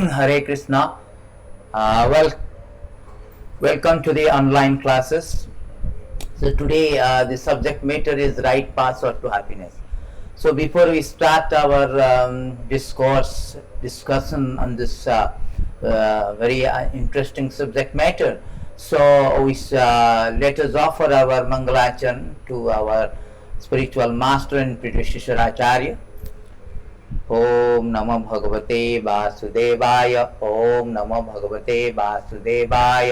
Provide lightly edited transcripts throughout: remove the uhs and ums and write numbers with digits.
Hare Krishna. Well, welcome to the online classes. So today the subject matter is right password to happiness. So before we start our discussion on this very interesting subject matter, so we let us offer our Mangalachan to our spiritual master and predecessor Acharya. ओम नमो भगवते वासुदेवाय ओम नमो भगवते वासुदेवाय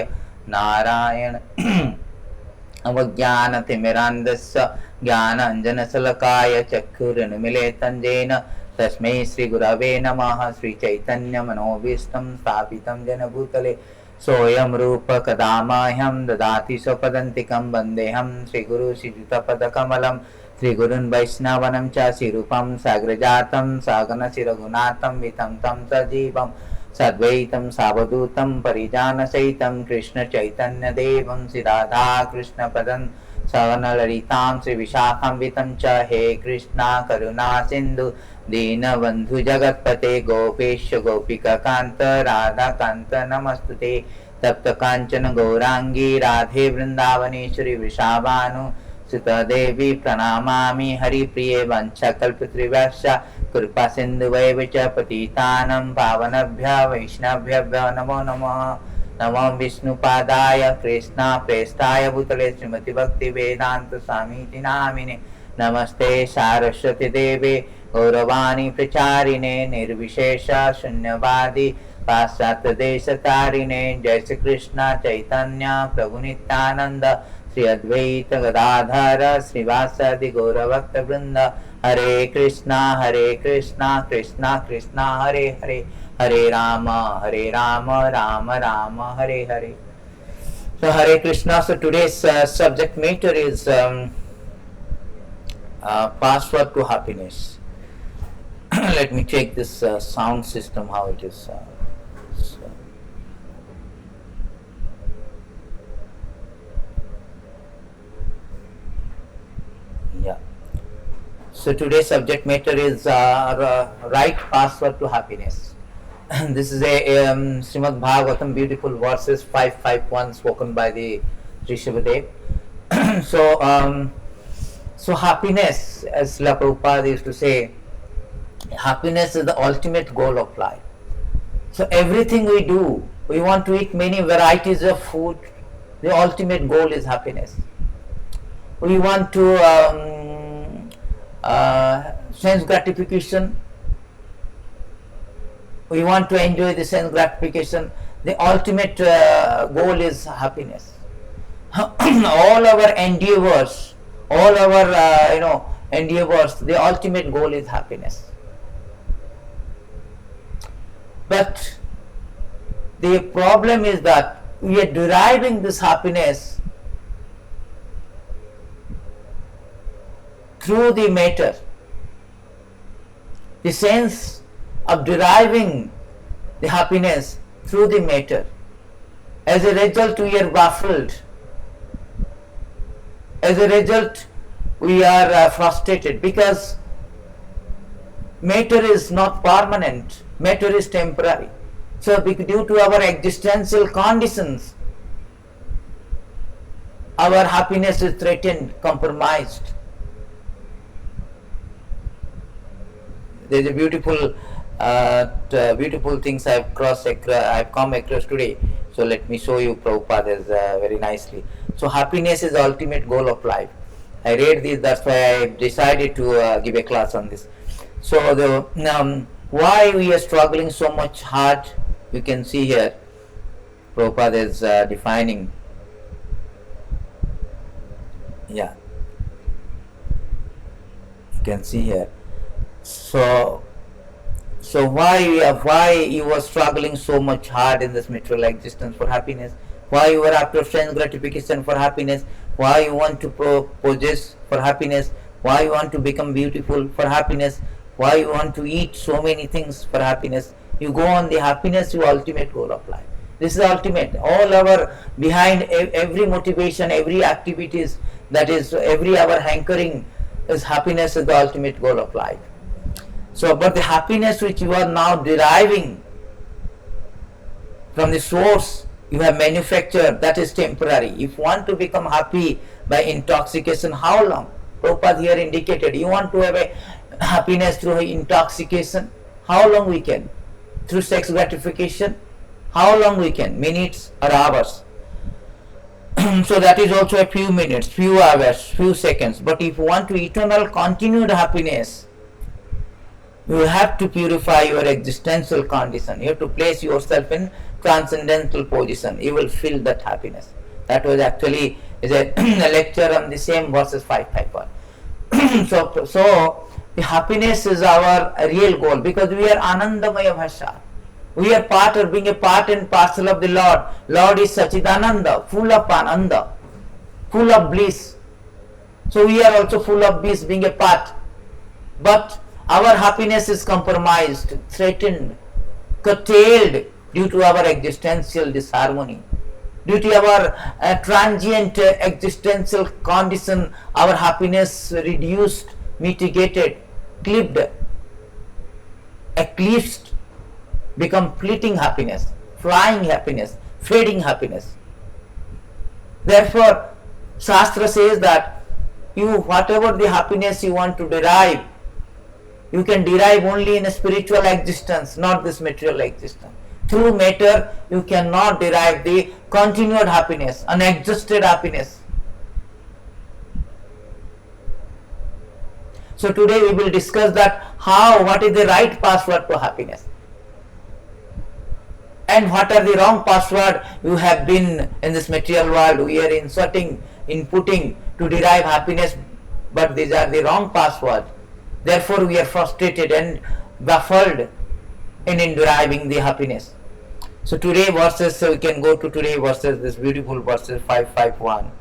नारायण अवज्ञानतिमिरान्धस्य ज्ञानाञ्जनशलाकया चक्षुरुन्मीलितं येन तस्मै श्रीगुरवे नमः। श्रीचैतन्यमनोभीष्टं स्थापितं येन भूतले सोऽयं रूपः कदा मह्यं ददाति स्वपदान्तिकं वन्देऽहं श्रीगुरुं श्रीयुतपदकमलं श्रीगुरुन् वैष्णवांश्च श्रीरूपं साग्रजातं सागररघुनाथं वितं तं सजीवं सद्वैतं सावधूतं परिजनसहितं कृष्णचैतन्यदेवं श्रीराधाकृष्णपदं सवनललितां श्रीविशाखान्वितं च। हे कृष्णा करुणा सिन्धु दीनबन्धु जगत्पते गोपेश गोपिकान्त राधाकान्त नमस्तुते। तप्त कांचन गौरांगी राधे वृंदावनेश्वरी वृषाभानु सुता देवी प्रणमामि। हरिप्रिये वंशकल्पतरुभ्यश्च कृपा सिन्धुभ्येव च पतितानां पावनेभ्यः वैष्णवेभ्यः नमो नमः। नमो विष्णुपादाय कृष्णा प्रेष्ठाय भूतले श्रीमति भक्ति वेदांत स्वामीति नामिने। नमस्ते सारस्वती देवे गौरवाणी प्रचारिणे निर्विशेष शून्यवादी पाश्चात्य देश तारिणे। जय श्री कृष्ण चैतन्य प्रभु नित्यानंद श्री अद्वैत गदाधर श्रीवासादि गौरभक्त वृंद। हरे Krishna Krishna Krishna Hare Hare Hare Ram Ram Ram Hare Hare. So Hare Krishna. So today's subject matter is password to happiness. Let me check this sound system how it is. Yeah. So today's subject matter is right password to happiness. This is a Srimad Bhagavatam, beautiful verses 551 spoken by the Rishabhadev. So happiness, as La Prabhupada used to say, happiness is the ultimate goal of life. So everything we do, we want to eat many varieties of food, the ultimate goal is happiness. We want to sense gratification, we want to enjoy the sense gratification, the ultimate goal is happiness. All our endeavors, endeavors, the ultimate goal is happiness. But the problem is that we are deriving this happiness through the matter. The sense of deriving the happiness through the matter. As a result, we are baffled. As a result, we are frustrated because matter is not permanent, matter is temporary. So due to our existential conditions, our happiness is threatened, compromised. There is a beautiful things I've come across today. So let me show you Prabhupada very nicely. So happiness is the ultimate goal of life. I read this, that's why I decided to give a class on this. So why we are struggling so much hard, you can see here, Prabhupada is defining. Yeah, you can see here. So why you are struggling so much hard in this material existence for happiness? Why you are after sense gratification for happiness? Why you want to possess for happiness? Why you want to become beautiful for happiness? Why you want to eat so many things for happiness? You go on the happiness, your ultimate goal of life. This is ultimate. All our behind every motivation, every activities, that is every our hankering is happiness is the ultimate goal of life. So, but the happiness which you are now deriving from the source you have manufactured, that is temporary. If you want to become happy by intoxication, how long? Prabhupada here indicated, you want to have a happiness through intoxication, how long we can? Through sex gratification, how long we can? Minutes or hours? So that is also a few minutes, few hours, few seconds. But if you want to eternal continued happiness, you have to purify your existential condition. You have to place yourself in transcendental position. You will feel that happiness. That was actually is a, a lecture on the same verses 551. So the happiness is our real goal, because we are Anandamaya Bhasha. We are part of being a part and parcel of the Lord. Lord is Sachidananda, full of Ananda, full of bliss. So we are also full of bliss, being a part. But our happiness is compromised, threatened, curtailed due to our existential disharmony, due to our transient existential condition. Our happiness reduced, mitigated, clipped, eclipsed, become fleeting happiness, flying happiness, fading happiness. Therefore, Shastra says that you, whatever the happiness you want to derive, you can derive only in a spiritual existence, not this material existence. Through matter, you cannot derive the continued happiness, unexhausted happiness. So today we will discuss that what is the right password to happiness, and what are the wrong password you have been in this material world. We are inputting to derive happiness, but these are the wrong passwords. Therefore we are frustrated and baffled in deriving the happiness. So today verses, so we can go to today verses, this beautiful verses 551.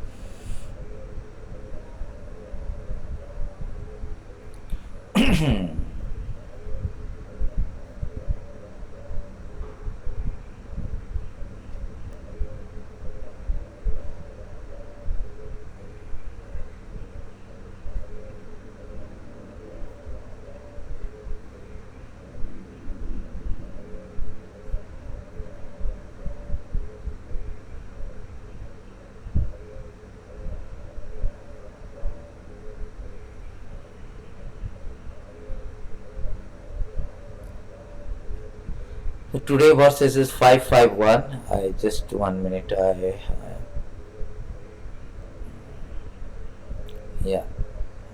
So today verses is 551. I just 1 minute. Yeah,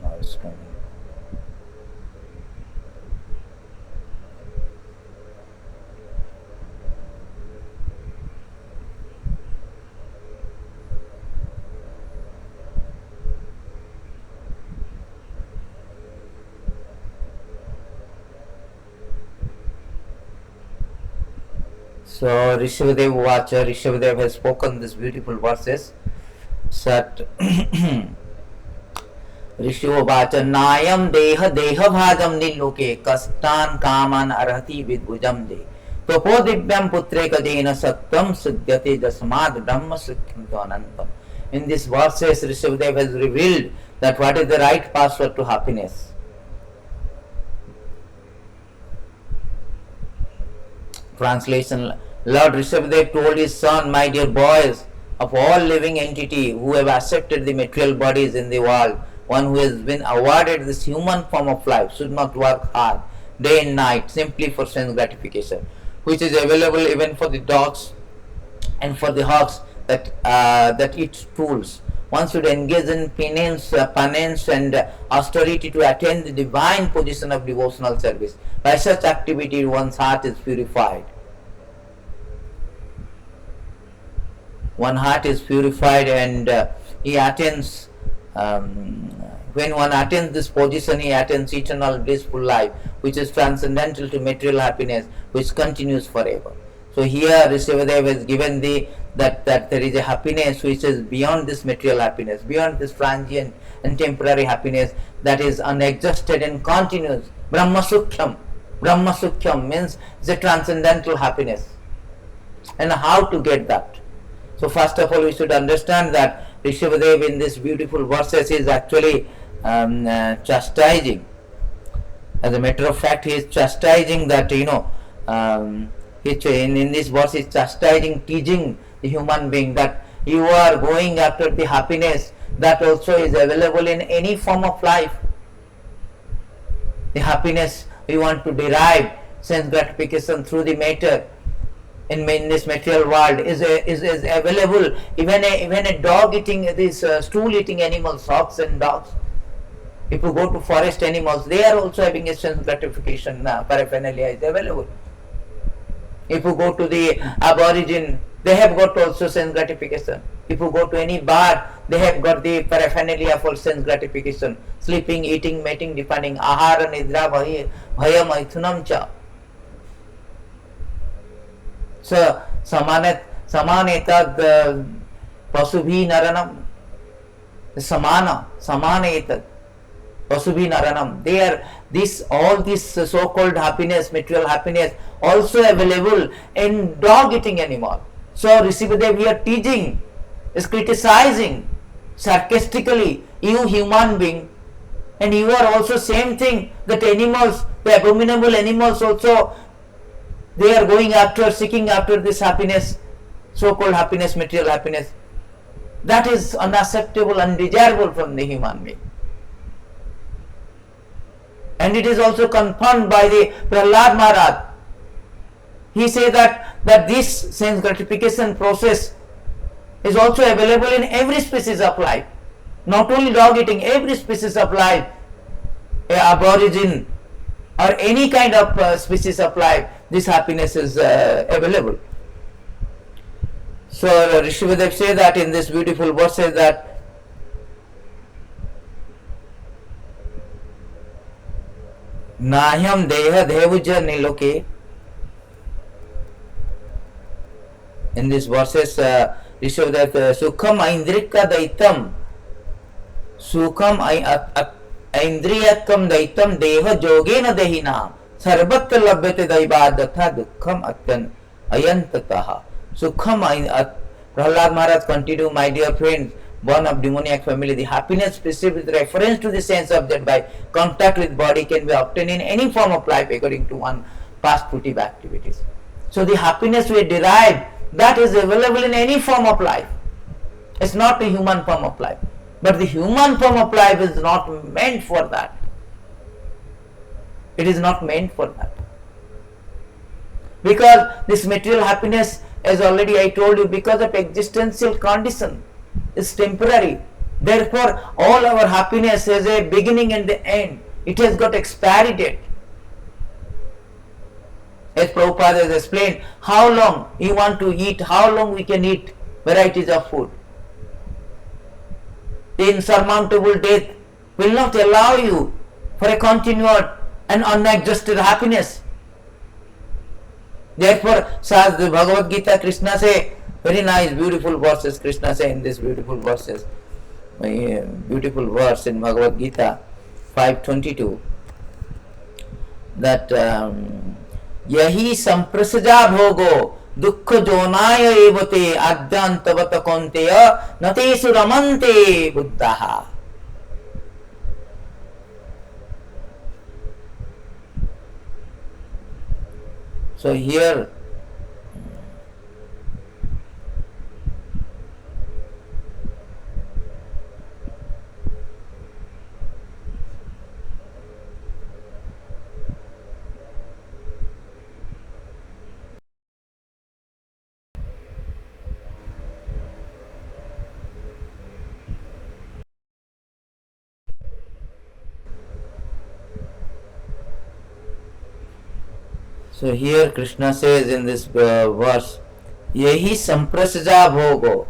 now it's coming. So Rishabhadev Vacha, Rishabhadev has spoken these beautiful verses. Sat Rishabha Vacha Nayam Deha Deha Bhajam Niloke Kastan Kaman Arhati Vidbujam De Topo Divyam Putre Kadena Satyam Sudyate Dasmad Dhamma Sukhim Anantam. In these verses, Rishabhadev has revealed that what is the right password to happiness. Translation: Lord Rishabhadev told his son, my dear boys, of all living entity who have accepted the material bodies in the world, one who has been awarded this human form of life should not work hard day and night simply for sense gratification, which is available even for the dogs and for the hawks that eat tools. One should engage in penance and austerity to attain the divine position of devotional service. By such activity, one's heart is purified. One heart is purified, and he attains. When one attains this position, he attains eternal blissful life, which is transcendental to material happiness, which continues forever. So here Rishabhadev has given that there is a happiness which is beyond this material happiness, beyond this transient and temporary happiness, that is unexhausted and continuous. Brahma Sukhyam. Brahma Sukhyam means the transcendental happiness. And how to get that? So first of all, we should understand that Rishabhadev in this beautiful verses is actually chastising. As a matter of fact, he is chastising that In this verse is chastising, teaching the human being that you are going after the happiness that also is available in any form of life. The happiness we want to derive sense gratification through the matter in this material world is available. Even a dog eating these stool eating animals, hogs and dogs. If you go to forest animals, they are also having a sense gratification paraphernalia is available. If you go to the aborigine, they have got also sense gratification. If you go to any bar, they have got the paraphernalia for sense gratification. Sleeping, eating, mating, depending. Ahara, nidra, bhaya, maithunam cha. So, samanetad pasubhi naranam. Samanetad pasubhi naranam. They are all this so-called happiness, material happiness, also available in dog eating animal. So Rishibadev here teaching, is criticizing sarcastically, you human being, and you are also same thing, that animals, the abominable animals also, they are going after, seeking after this happiness, so-called happiness, material happiness. That is unacceptable, undesirable from the human being. And it is also confirmed by the Prahlad Maharaj. He says that this sense gratification process is also available in every species of life. Not only dog eating, every species of life, aborigine or any kind of species of life, this happiness is available. So Rishibadev says that in this beautiful verse says that Nahyam deha devuja niloke. In these verses, Rishibadev sukham aindrika daitam, sukham aindriyakam daitam deha jogena dehina sarvatra labhyate daivadatha dukkham atyan ayantataha. Sukham Prahlad Maharaj continue, my dear friends, born of demoniac family, the happiness perceived with reference to the sense object by contact with body can be obtained in any form of life according to one past fruitive activities. So the happiness we derive, that is available in any form of life. It's not the human form of life. But the human form of life is not meant for that. It is not meant for that. Because this material happiness, as already I told you, because of existential condition, is temporary. Therefore, all our happiness has a beginning and the end. It has got expiry date. As Prabhupada has explained, how long you want to eat, how long we can eat varieties of food. The insurmountable death will not allow you for a continued and unadjusted happiness. Therefore, says the Bhagavad Gita, Krishna say, very nice, beautiful verses, Krishna say in this beautiful verses, beautiful verse in Bhagavad Gita 5:22, that yahi samprasaja bhogo dukkha jonaya evate adyantavata konteya natesu ramante buddhaha. So here Krishna says in this verse, Yehi samprasaja bhogo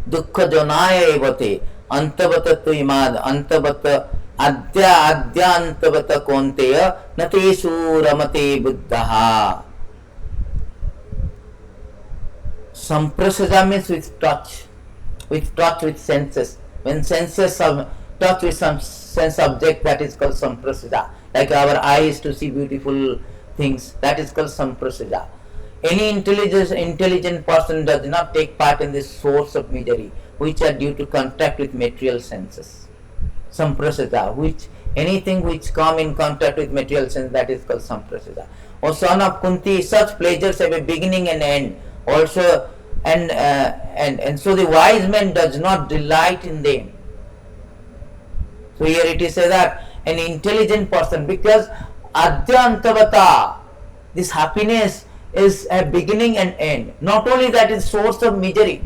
dukkha jonaya evate antavata tuimad antavata adya antavata konteya natesu ramate buddhaha. Samprasaja means with touch with senses. When senses touch with some sense object, that is called samprasaja. Like our eyes to see beautiful things, that is called samprasaja. Any intelligent person does not take part in this source of misery, which are due to contact with material senses. Samprasaja, which Anything which come in contact with material sense, that is called samprasada. O son of Kunti, such pleasures have a beginning and end. Also, and so the wise man does not delight in them. So here it is said that an intelligent person, because adyantavata, this happiness is a beginning and end. Not only that, is source of misery.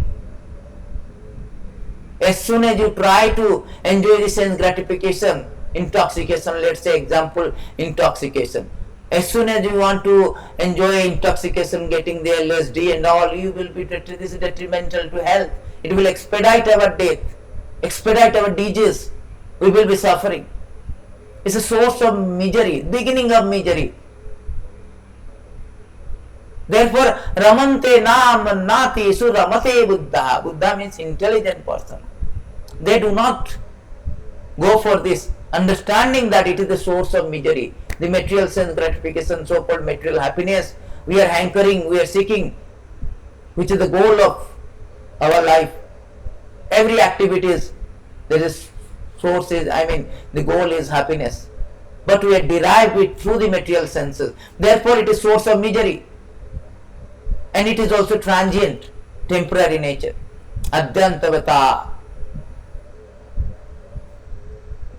As soon as you try to enjoy the sense gratification, intoxication, let's say example, intoxication. As soon as you want to enjoy intoxication, getting the LSD and all, you will be, this is detrimental to health. It will expedite our death, expedite our disease. We will be suffering. It's a source of misery, beginning of misery. Therefore, ramante nam nati suramate buddha. Buddha means intelligent person. They do not go for this, understanding that it is the source of misery. The material sense gratification, so-called material happiness, we are hankering, we are seeking, which is the goal of our life. Every activity is, there is source is, the goal is happiness. But we are derived it through the material senses. Therefore, it is source of misery. And it is also transient, temporary nature. Adyantavata.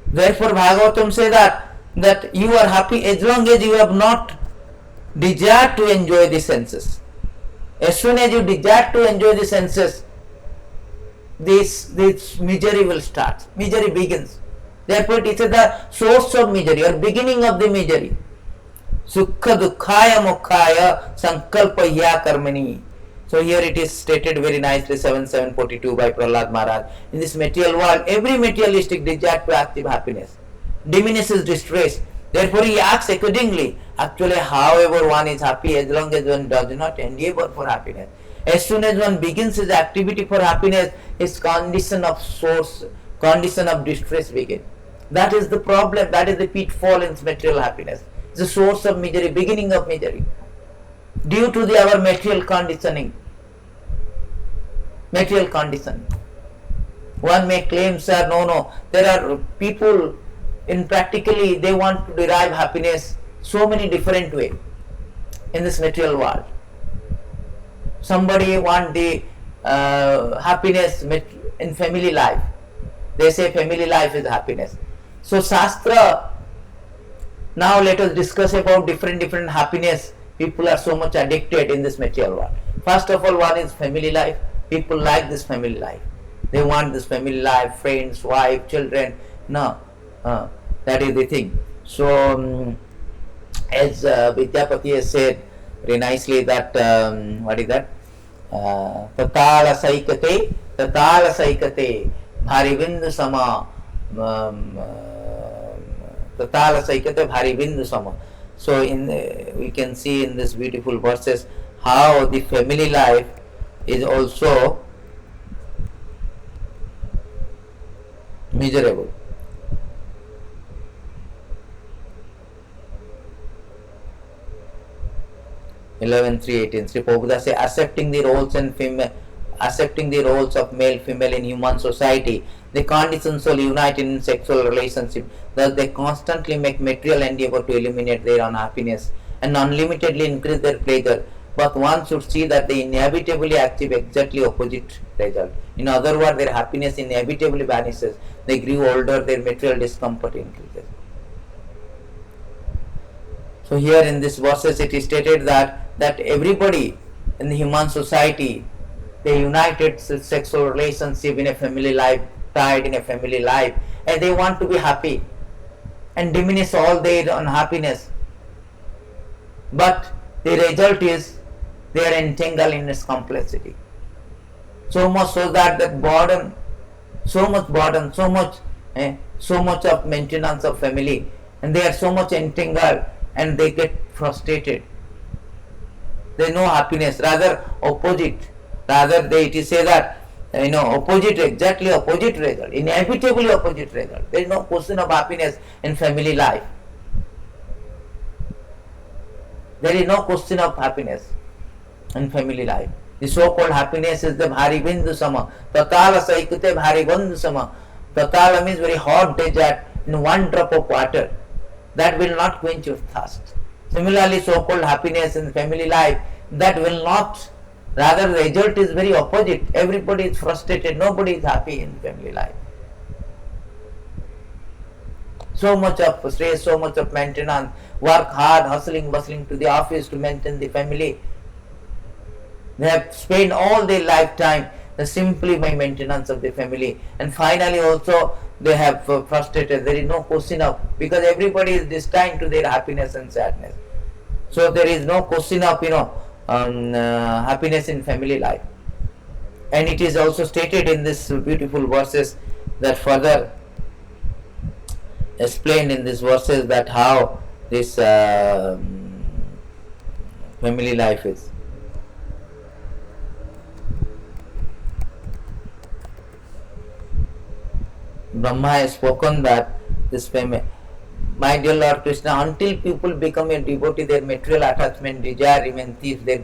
Therefore, Bhagavatam says that you are happy as long as you have not desired to enjoy the senses. As soon as you desire to enjoy the senses, this misery will start. Misery begins. Therefore, it is the source of misery or beginning of the misery. Sukha dukkhaya mukkhaya sankalpaya karmani. So here it is stated very nicely, 7.742 by Prahlad Maharaj. In this material world, every materialistic desire to achieve happiness diminishes distress. Therefore, he acts accordingly. Actually, however one is happy, as long as one does not endeavor for happiness. As soon as one begins his activity for happiness, his condition of source, condition of distress begins. That is the problem, that is the pitfall in material happiness. It's the source of misery, beginning of misery. Due to our material conditioning. Material conditioning. One may claim, sir, no, there are people in practically they want to derive happiness so many different ways in this material world. Somebody want the happiness in family life. They say family life is happiness. So Shastra, now let us discuss about different happiness. People are so much addicted in this material world. First of all, one is family life. People like this family life. They want this family life, friends, wife, children. No, that is the thing. So, as Vidyapati has said very nicely that, what is that? Tatala saikate, bharivindu sama, tatala saikate bharivindu sama. So we can see in this beautiful verses how the family life is also miserable. 11.3.18 Sri Prabhupada say, accepting the roles of male, female in human society, the conditions are united in sexual relationship. Thus they constantly make material endeavor to eliminate their unhappiness and unlimitedly increase their pleasure. But one should see that they inevitably achieve exactly opposite result. In other words, their happiness inevitably vanishes. They grew older, their material discomfort increases. So here in this verses it is stated that everybody in the human society, they united sexual relationship in a family life, tied in a family life, and they want to be happy and diminish all their unhappiness. But the result is they are entangled in its complexity. So much so that burden, so much of maintenance of family, and they are so much entangled and they get frustrated. There is no happiness, rather opposite. Rather it is say that opposite, exactly opposite result, inevitably opposite result. There is no question of happiness in family life. There is no question of happiness in family life. The so-called happiness is the bharibindu sama. Tatala saikute bharibindu sama. Tatala means very hot desert, in one drop of water, that will not quench your thirst. Similarly, so-called happiness in family life, that will not, rather the result is very opposite. Everybody is frustrated, nobody is happy in family life. So much of stress, so much of maintenance, work hard, hustling, bustling to the office to maintain the family. They have spent all their lifetime simply by maintenance of the family, and finally also they have frustrated. There is no question of, because everybody is destined to their happiness and sadness. So there is no question of happiness in family life. And it is also stated in this beautiful verses that further explained in these verses that how this family life is. Brahma has spoken that this family, my dear Lord Krishna, until people become a devotee, their material attachment, desire remains thief, their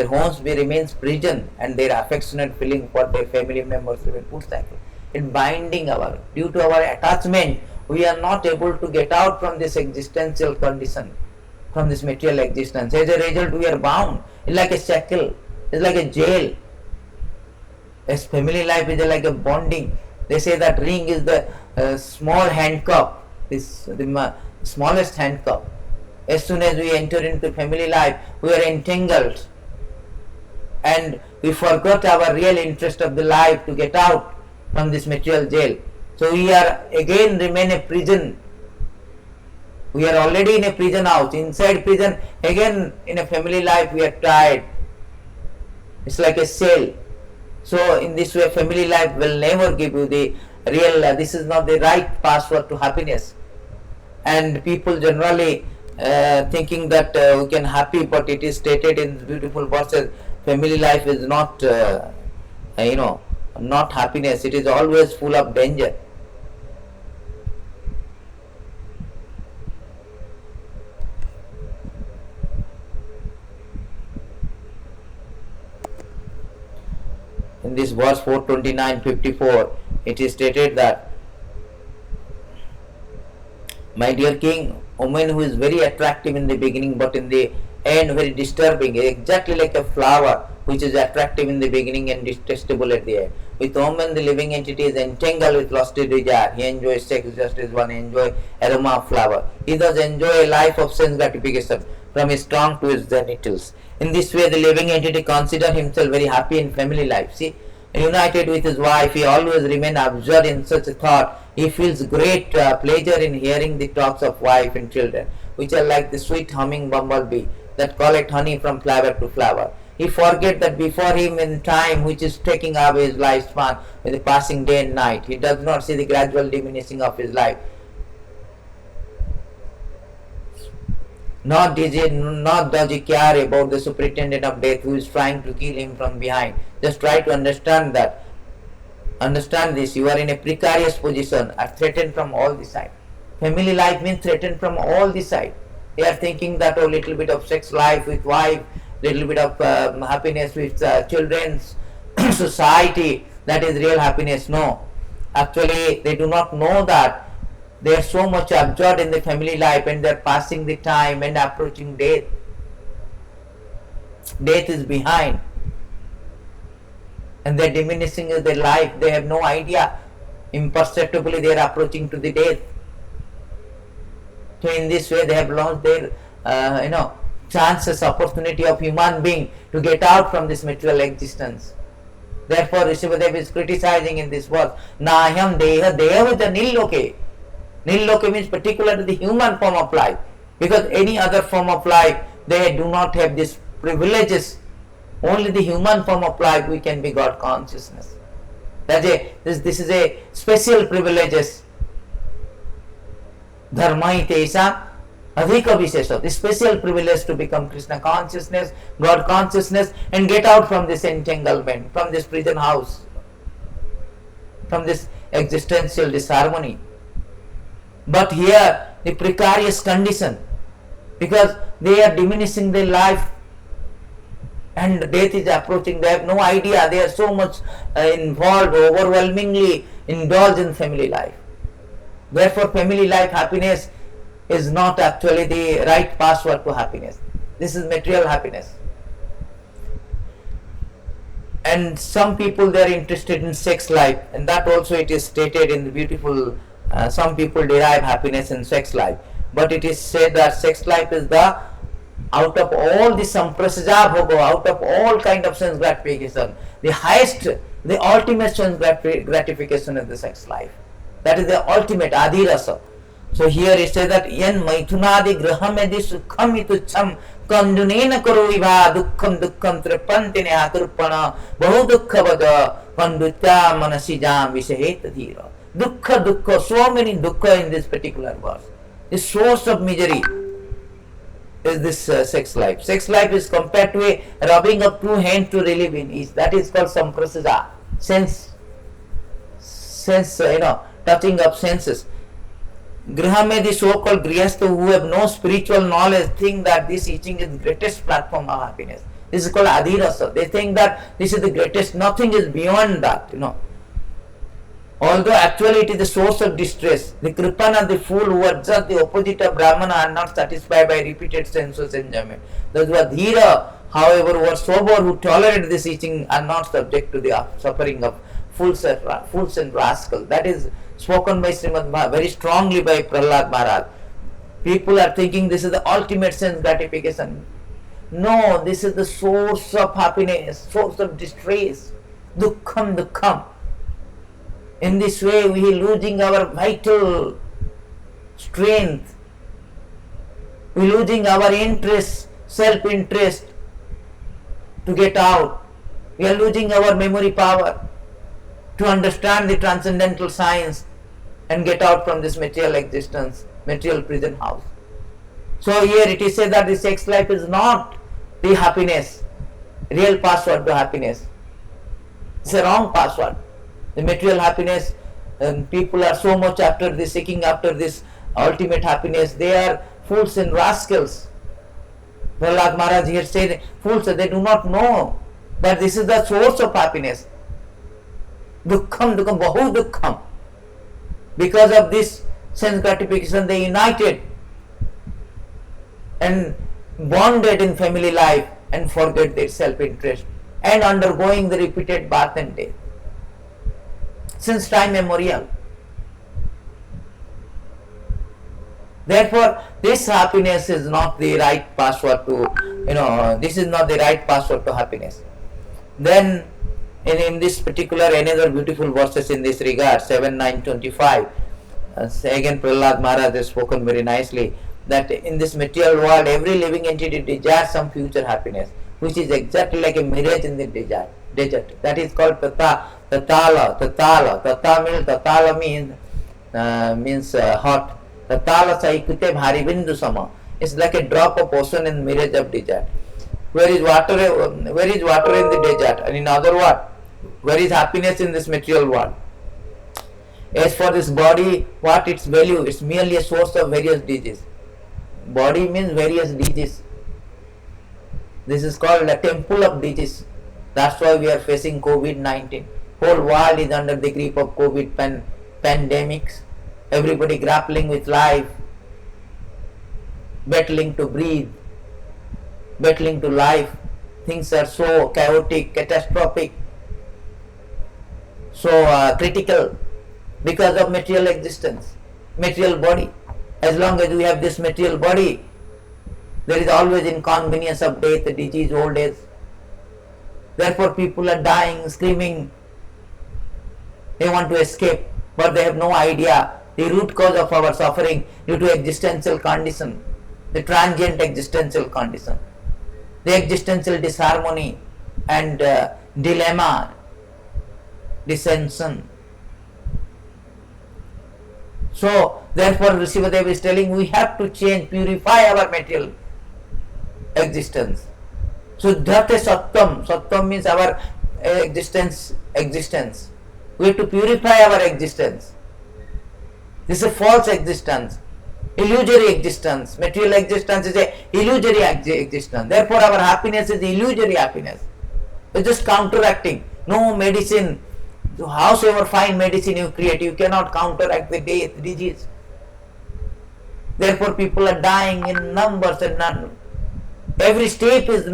homes remains prison, and their affectionate feeling for their family members remain put cycle. In binding our, due to our attachment, we are not able to get out from this existential condition, from this material existence. As a result, we are bound. It's like a shackle, it's like a jail. As family life is like a bonding. They say that ring is the small handcuff, the smallest handcuff. As soon as we enter into family life, we are entangled, and we forgot our real interest of the life to get out from this material jail. So we are again remain a prison. We are already in a prison house. Inside prison, again in a family life, we are tied. It's like a cell. So in this way, family life will never give you the real, this is not the right password to happiness. And people generally thinking that we can happy, but it is stated in beautiful verses, family life is not, not happiness. It is always full of danger. In this verse 429-54, it is stated that, my dear king, woman who is very attractive in the beginning but in the end very disturbing, exactly like a flower which is attractive in the beginning and detestable at the end. With woman, the living entity is entangled with lusty desire. He enjoys sex just as one enjoys aroma of flower. He does enjoy a life of sense gratification from his tongue to his genitals. In this way, the living entity considers himself very happy in family life. See, united with his wife, he always remains absorbed in such a thought. He feels great pleasure in hearing the talks of wife and children, which are like the sweet humming bumblebee that collect honey from flower to flower. He forgets that before him in time which is taking away his lifespan with the passing day and night. He does not see the gradual diminishing of his life. Nor does he care about the superintendent of death who is trying to kill him from behind. Just try to understand that. Understand this. You are in a precarious position, are threatened from all the sides. Family life means threatened from all the sides. They are thinking that little bit of sex life with wife, little bit of happiness with children, society, that is real happiness. No. Actually, they do not know that. They are so much absorbed in the family life and they are passing the time and approaching death. Death is behind. And they are diminishing their life. They have no idea. Imperceptibly they are approaching to the death. So in this way they have lost their chances, opportunity of human being to get out from this material existence. Therefore Rishabhadev is criticizing in this verse, Nahyam deha devata nilloke. Nilloke means particularly the human form of life, because any other form of life they do not have these privileges. Only the human form of life we can be God consciousness. This is a special privileges. Dharma itesa adhika vishesha. The special privilege to become Krishna consciousness, God consciousness, and get out from this entanglement, from this prison house, from this existential disharmony. But here the precarious condition, because they are diminishing their life and death is approaching. They have no idea. They are so much involved, overwhelmingly indulged in family life. Therefore, family life happiness is not actually the right password to happiness. This is material happiness. And some people, they are interested in sex life, and that also it is stated in the beautiful, some people derive happiness in sex life, but it is said that sex life is the, out of all the samprasaja bhoga, out of all kind of sense gratification, the highest, the ultimate sense gratification is the sex life. That is the ultimate adhirasa. So here it says that yan maithunadi graham yadi sukham itucham kandunena karo viva dukkham dukkham tripantine aturpana bahu dukkha vada kandutya manasijam vishet dhira. Dukkha dukkha, so many dukkha in this particular verse. The source of misery is this sex life. Sex life is compared to a rubbing of two hands to relieve in each. That is called samprasada, sense, touching of senses. Grihame, the so-called grihastha who have no spiritual knowledge, think that this eating is the greatest platform of happiness. This is called adhirasa. They think that this is the greatest, nothing is beyond that, Although actually it is the source of distress. The kripana, the fool who are just the opposite of brahmana, are not satisfied by repeated sensuous enjoyment. Those who are dhira, however, who are sober, who tolerate this eating, are not subject to the suffering of fools and rascals. That is spoken by Srimad Bhagavatam very strongly by Prahlad Maharaj. People are thinking this is the ultimate sense gratification. No, this is the source of happiness, source of distress. Dukkham, dukkham. In this way, we are losing our vital strength. We are losing our interest, self-interest to get out. We are losing our memory power to understand the transcendental science and get out from this material existence, material prison house. So here it is said that the sex life is not the happiness, real password to happiness. It's a wrong password. The material happiness, and people are so much after this, seeking after this ultimate happiness. They are fools and rascals. Prahlad Maharaj here said, fools, they do not know that this is the source of happiness. Dukkham, dukkham, bahu dukkham. Because of this sense gratification, they united and bonded in family life and forget their self-interest and undergoing the repeated birth and death since time memorial. Therefore, this happiness is not the right password to, this is not the right password to happiness. Then, in this particular, another beautiful verses in this regard, 7, 9, 25, again Prahlad Maharaj has spoken very nicely, that in this material world, every living entity desires some future happiness, which is exactly like a mirage in the desert. That is called tatala. Tatala means hot. Tatala saikute bhari bindu sama. It's like a drop of ocean in mirage of desert. Where is water in the desert? And in other words, where is happiness in this material world? As for this body, what its value? It's merely a source of various diseases. Body means various diseases. This is called a temple of disease. That's why we are facing COVID-19. Whole world is under the grip of COVID pandemics. Everybody grappling with life, battling to breathe, battling to life. Things are so chaotic, catastrophic, so critical because of material existence, material body. As long as we have this material body, there is always inconvenience of death, disease, old age. Therefore, people are dying, screaming. They want to escape, but they have no idea the root cause of our suffering due to existential condition, the transient existential condition, the existential disharmony and dilemma, dissension. So, therefore, Rishivadev is telling we have to change, purify our material existence. Suddhate sattam. Sattam means our existence. We have to purify our existence. This is a false existence, illusory existence. Material existence is a illusory existence. Therefore, our happiness is illusory happiness. It's just counteracting. No medicine, So howsoever fine medicine you create, you cannot counteract the disease. Therefore, people are dying in numbers and none. Every step is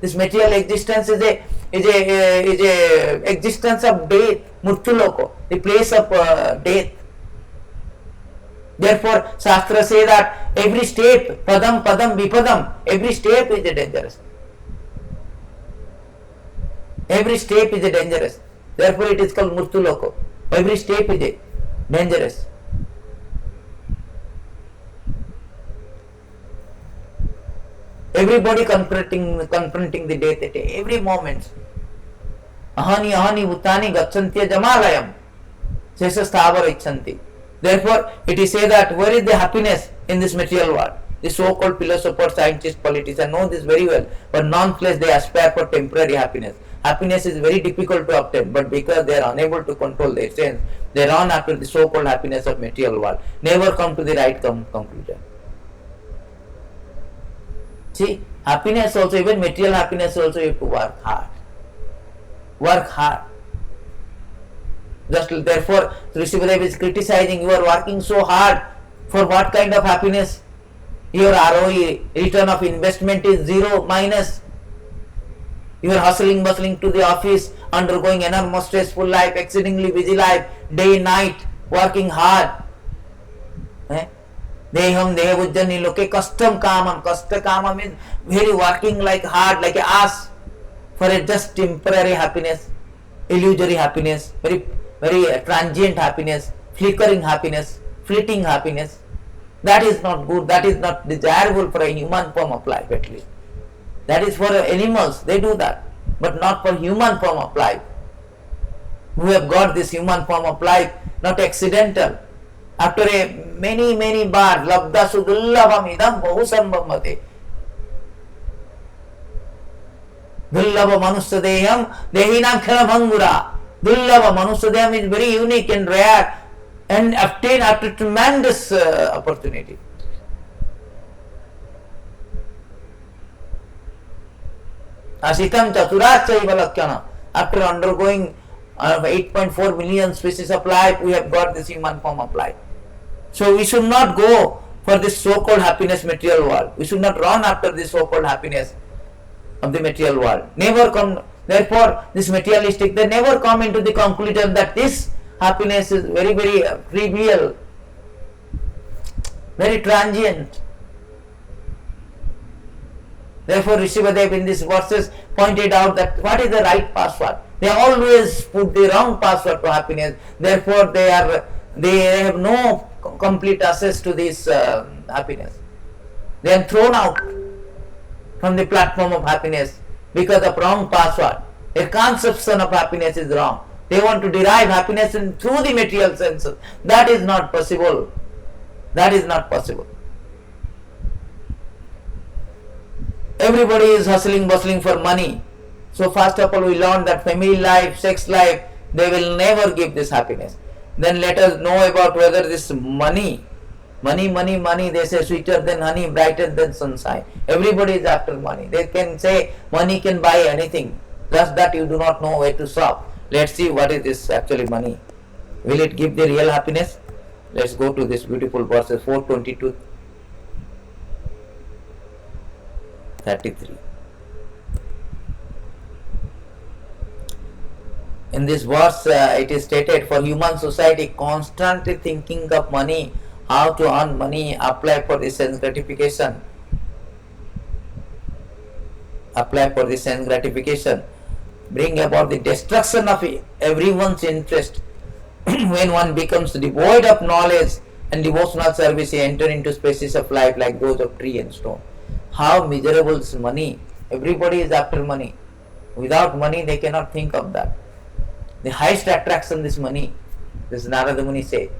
this material existence is a existence of death, murtuloko, the place of death. Therefore, Shastra say that every step, padam padam vipadam, every step is a dangerous. Every step is a dangerous. Therefore, it is called murtuloko. Every step is a dangerous. Everybody confronting the death at every moment. Ahani ahani bhutani gacchantya jamalayam. Sesa sthavar ichanti. Therefore, it is said that where is the happiness in this material world? The so-called philosophers, scientists, politicians know this very well, but nonetheless they aspire for temporary happiness. Happiness is very difficult to obtain, but because they are unable to control their sense, they run after the so-called happiness of material world. Never come to the right conclusion. See, happiness also, even material happiness also, you have to work hard. Work hard. Just therefore, Rishabhadev is criticizing, you are working so hard for what kind of happiness? Your ROE, return of investment is zero, minus. You are hustling, bustling to the office, undergoing enormous stressful life, exceedingly busy life, day, night, working hard. Deham Devujjani Loke custom kamam. Kasta kamam means very working like hard, like an ass for a just temporary happiness, illusory happiness, very transient happiness, flickering happiness, fleeting happiness. That is not good, that is not desirable for a human form of life at least. That is for animals, they do that, but not for human form of life. Who have got this human form of life, not accidental. After a many bars, labda sudullabam idam bahusambhamate. Dullabha manussadeham dehinam khalabhangura. Dullabha manussadeham is very unique and rare and obtained after tremendous opportunity. Asitam chaturachaiva lakyana. After undergoing 8.4 million species of life, we have got this human form of life. So we should not go for this so-called happiness material world. We should not run after this so-called happiness of the material world. Never come. Therefore, this materialistic, they never come into the conclusion that this happiness is very trivial, very transient. Therefore, Rishabhadev in these verses pointed out that what is the right password. They always put the wrong password to happiness. Therefore, they have no complete access to this happiness. They are thrown out from the platform of happiness because of wrong password. Their conception of happiness is wrong. They want to derive happiness through the material senses. That is not possible. That is not possible. Everybody is hustling, bustling for money. So first of all, we learn that family life, sex life, they will never give this happiness. Then let us know about whether this money, they say sweeter than honey, brighter than sunshine. Everybody is after money. They can say money can buy anything. Just that you do not know where to shop. Let's see what is this actually money. Will it give the real happiness? Let's go to this beautiful verses 422 33. In this verse, it is stated, for human society constantly thinking of money, how to earn money, apply for the sense gratification, bring about the destruction of everyone's interest. When one becomes devoid of knowledge and devotional service, he enters into spaces of life like those of tree and stone. How miserable is money. Everybody is after money. Without money, they cannot think of that. The highest attraction is money. This Narada Muni said.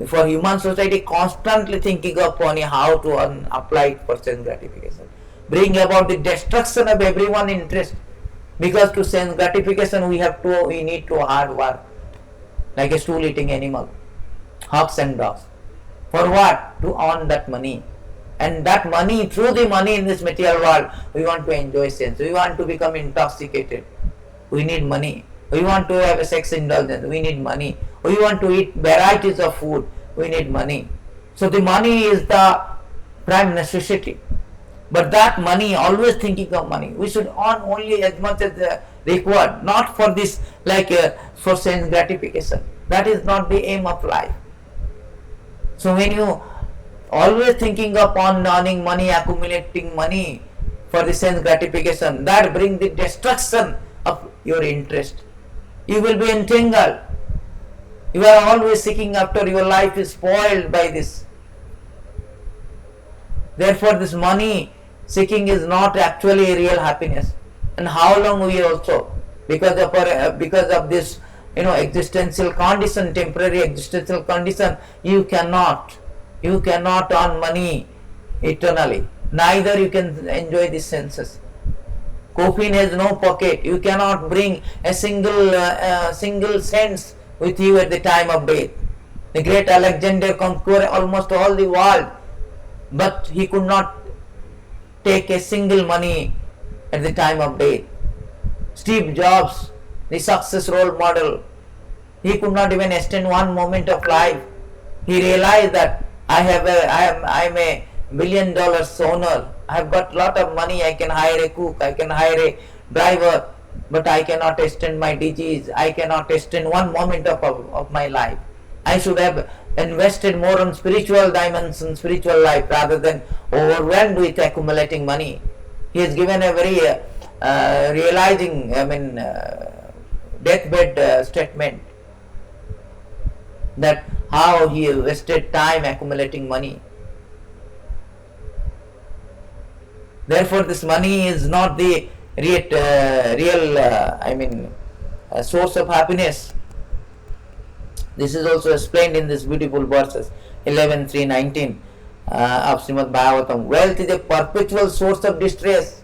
For human society constantly thinking of money, how to apply it for sense gratification. Bring about the destruction of everyone's interest. Because to sense gratification we need to hard work. Like a stool eating animal. Hogs and dogs. For what? To earn that money. And that money, through the money in this material world, we want to enjoy sense. We want to become intoxicated. We need money. We want to have a sex indulgence, we need money. We want to eat varieties of food, we need money. So the money is the prime necessity. But that money, always thinking of money, we should earn only as much as required, not for this for sense gratification. That is not the aim of life. So when you always thinking of on earning money, accumulating money for the sense gratification, that brings the destruction of your interest. You will be entangled. You are always seeking after, your life is spoiled by this. Therefore, this money seeking is not actually a real happiness. And how long we also, because of this, existential condition, temporary existential condition, you cannot earn money eternally. Neither you can enjoy the senses. Coffin has no pocket. You cannot bring a single sense with you at the time of death. The great Alexander conquered almost all the world, but he could not take a single money at the time of death. Steve Jobs, the success role model, he could not even extend one moment of life. He realized that I am a $1 billion owner. I have got lot of money. I can hire a cook, I can hire a driver, but I cannot extend my disease. I cannot extend one moment of my life. I should have invested more on spiritual dimension, spiritual life, rather than overwhelmed with accumulating money. He has given a very realizing, deathbed statement, that how he wasted time accumulating money. Therefore, this money is not the real source of happiness. This is also explained in this beautiful verses 11:3-19 of Srimad Bhagavatam. Wealth is a perpetual source of distress,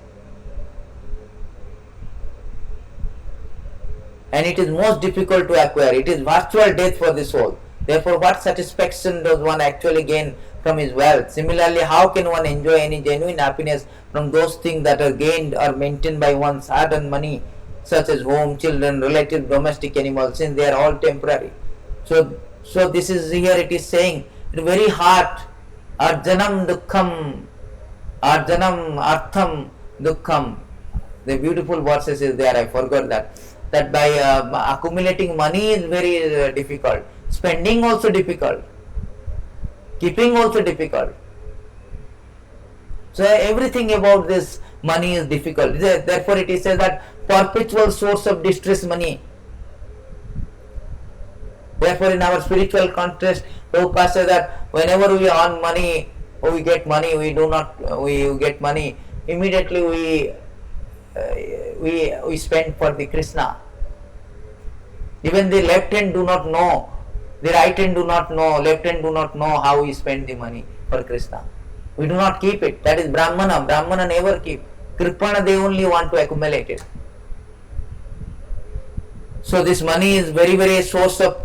and it is most difficult to acquire. It is virtual death for the soul. Therefore, what satisfaction does one actually gain from his wealth? Similarly, how can one enjoy any genuine happiness from those things that are gained or maintained by one's hard-earned money, such as home, children, relatives, domestic animals, since they are all temporary? So this is here it is saying, the very heart, arjanam dukkham, arjanam artham dukkham. The beautiful verses is there, I forgot that by accumulating money is very difficult, spending also difficult, keeping also difficult. So everything about this money is difficult. Therefore it is said that perpetual source of distress, money. Therefore, in our spiritual context, Prabhupada says that whenever we earn money, or we get money, we get money, immediately we spend for the Krishna. Even the left hand do not know, the right hand do not know, left hand do not know how we spend the money for Krishna. We do not keep it. That is Brahmana. Brahmana never keep. Kripana, they only want to accumulate it. So this money is very, very source of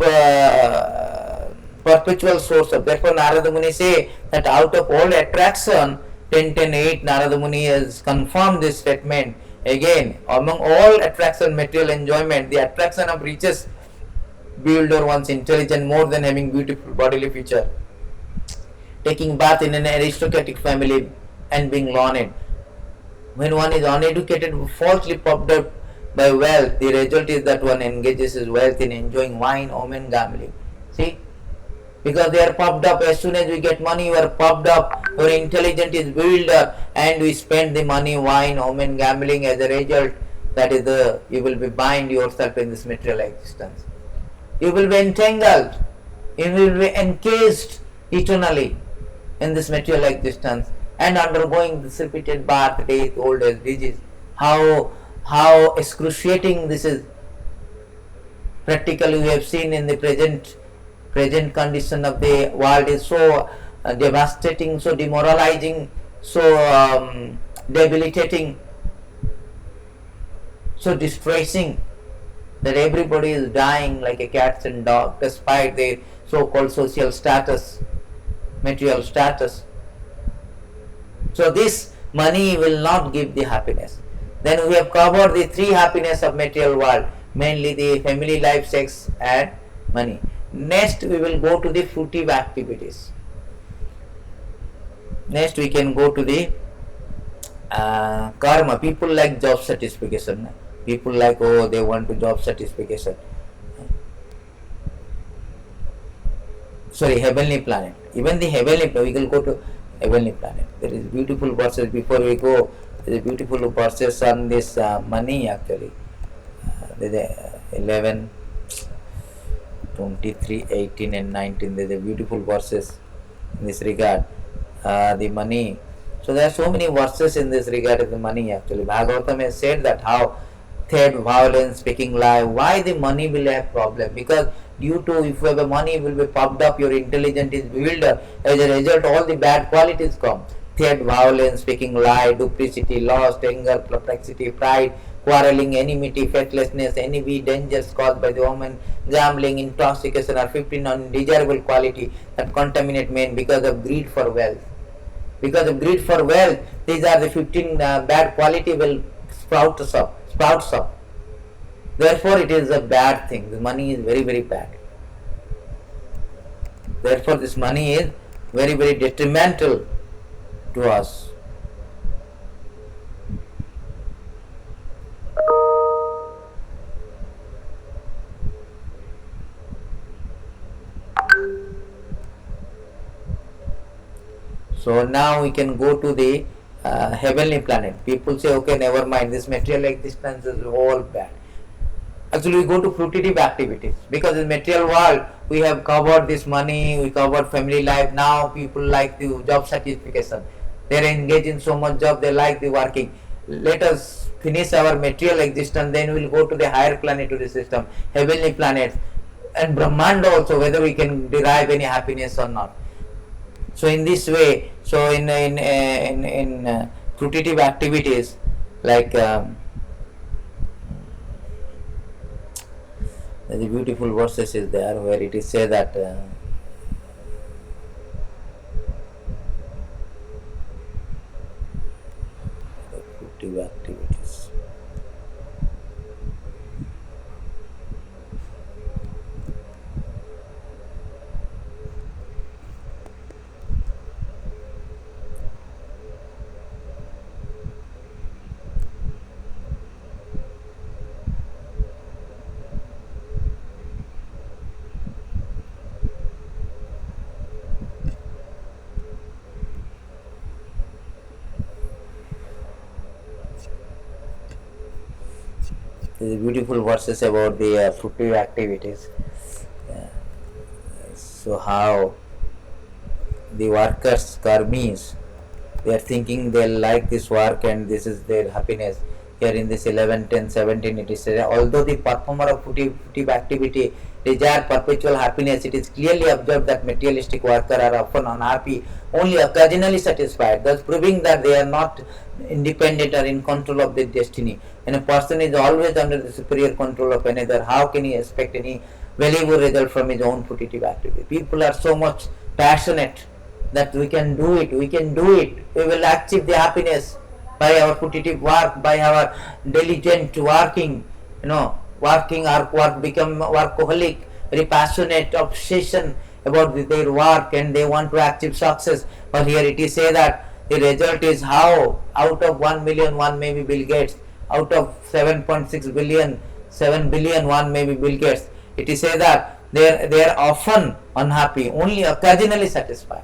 perpetual source of. Therefore, Narada Muni say that out of all attraction, 10.10.8, Narada Muni has confirmed this statement. Again, among all attraction, material enjoyment, the attraction of riches build or one's intelligence more than having beautiful bodily feature. Taking birth in an aristocratic family and being learned. When one is uneducated, falsely puffed up by wealth, the result is that one engages his wealth in enjoying wine, women, gambling. See? Because they are puffed up. As soon as we get money, you are puffed up, your intelligence is built up, and we spend the money, wine, women, gambling. As a result, that is you will be bind yourself in this material existence. You will be entangled. You will be encased eternally in this material existence and undergoing this repeated birth, death, old age, disease. How excruciating this is. Practically, we have seen in the present condition of the world is so devastating, so demoralizing, so debilitating, so distressing, that everybody is dying like a cats and dogs despite their so-called social status, material status. So this money will not give the happiness. Then we have covered the three happiness of material world: mainly the family life, sex and money. Next we will go to the fruitive activities. Next we can go to the karma. People like job satisfaction. People like, oh, they want to job satisfaction. Sorry, heavenly planet. Even the heavenly planet, we will go to heavenly planet. There is beautiful verses. Before we go, there is beautiful verses on this money actually. There is 11, 23, 18 and 19. There is beautiful verses in this regard. The money. So there are so many verses in this regard of the money actually. Bhagavatam has said that how theft, violence, speaking lie, why the money will have problem? Because due to, if you have a money will be pumped up, your intelligence is bewildered. As a result, all the bad qualities come. Theft, violence, speaking lie, duplicity, lust, anger, perplexity, pride, quarreling, enmity, faithlessness, envy, dangers caused by the woman, gambling, intoxication are 15 undesirable quality that contaminate men because of greed for wealth. Because of greed for wealth, these are the 15 bad quality will sprouts up. Therefore, it is a bad thing. The money is very, very bad. Therefore, this money is very, very detrimental to us. So now we can go to the heavenly planet. People say, okay, never mind, this material existence is all bad. Actually, we go to fruitive activities because in material world we have covered this money, we covered family life. Now people like the job satisfaction. They are engaged in so much job, they like the working. Let us finish our material existence, then we will go to the higher planetary system, heavenly planets, and Brahmanda also, whether we can derive any happiness or not. So in this way, so in fruitive activities like the beautiful verses is there where it is said that fruitive activities. The beautiful verses about the fruitive activities. Uh, so how the workers, karmis, they are thinking they like this work and this is their happiness. Here in this 11, 10, 17, it is said, although the performer of fruitive activity desire perpetual happiness, it is clearly observed that materialistic workers are often unhappy, only occasionally satisfied, thus proving that they are not independent or in control of their destiny. When a person is always under the superior control of another, how can he expect any valuable result from his own fruitive activity? People are so much passionate that we can do it, we will achieve the happiness by our fruitive work, by our diligent working, working our work, become workaholic, very passionate, obsession about their work and they want to achieve success. But here it is say that the result is how out of 1 million one may be Bill Gates, out of 7.6 billion, 7 billion one may be Bill Gates. It is say that they are often unhappy, only occasionally satisfied.